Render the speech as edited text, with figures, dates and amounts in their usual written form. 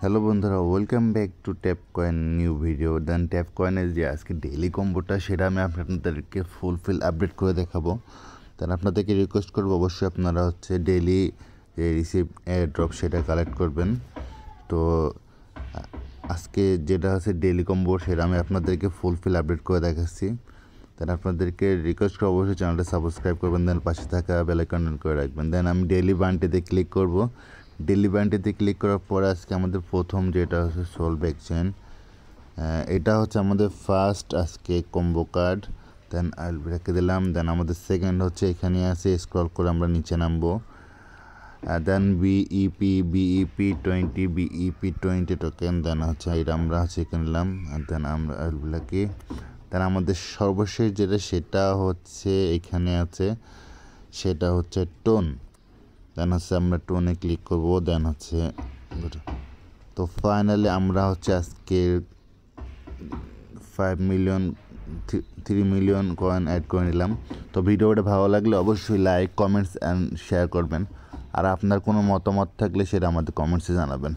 Hello বন্ধুরা, welcome back to tap coin new video. Then tap কয়েনের যে আজকে ডেইলি কম্বোটা সেটা আমি আপনাদেরকে ফুলফিল আপডেট করে দেখাবো। দেন আপনাদেরকে রিকোয়েস্ট করবো অবশ্যই আপনারা ডেইলি যে রিসিভ ড্রপ সেটা কালেক্ট করবেন। তো আজকে যেটা ডেইলি কম্বো সেটা আমি আপনাদেরকে ফুলফিল আপডেট করে দেখাচ্ছি। দেন আপনাদেরকে রিকোয়েস্ট করবো অবশ্যই চ্যানেলটা সাবস্ক্রাইব করবেন, দেন পাশে থাকা বেল আইকন অন করে রাখবেন। দেন আমি ডেইলি বান্টিতে ক্লিক করব। ডেইলি বান্টিতে ক্লিক করার পরে আজকে আমাদের প্রথম যেটা সোল ব্যাক চেন, এটা আমাদের ফার্স্ট আজকে কম্বো কার্ড। দেন রেখে দিলাম। দেন আমাদের সেকেন্ড এখানে আছে, স্ক্রল করে আমরা নিচে নামবো। দেন বিইপি 20 টোকেন। দেন এটা আমরা এখানে নিলাম। দেন আমরা এগুলাকে দেন আমাদের সর্বশেষ যেটা সেটা এখানে আছে, সেটা টোন। দেন আমরা টোনে ক্লিক করব। দেন তো ফাইনালি আমরা আজকে 3 মিলিয়ন কয়েন অ্যাড করে নিলাম। তো ভিডিওটা ভালো লাগলে অবশ্যই লাইক, কমেন্টস অ্যান্ড শেয়ার করবেন। আর আপনার কোনো মতামত থাকলে সেটা আমাদের কমেন্টসে জানাবেন।